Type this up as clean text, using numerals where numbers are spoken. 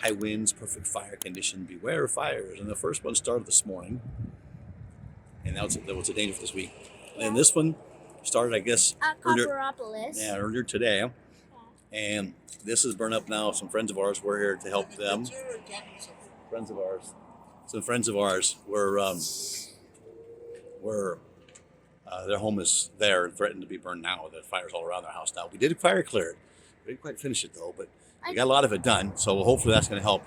high winds, perfect fire condition, beware of fires. And the first one started this morning, and that was a danger for this week. Yeah. And this one started, I guess, Copperopolis. earlier today. And this is burned up now. Some friends of ours were here to help them. Some friends of ours were their home is there and threatened to be burned now. The fire's all around their house now. We did fire clear it. We didn't quite finish it though, but we got a lot of it done. So hopefully that's going to help.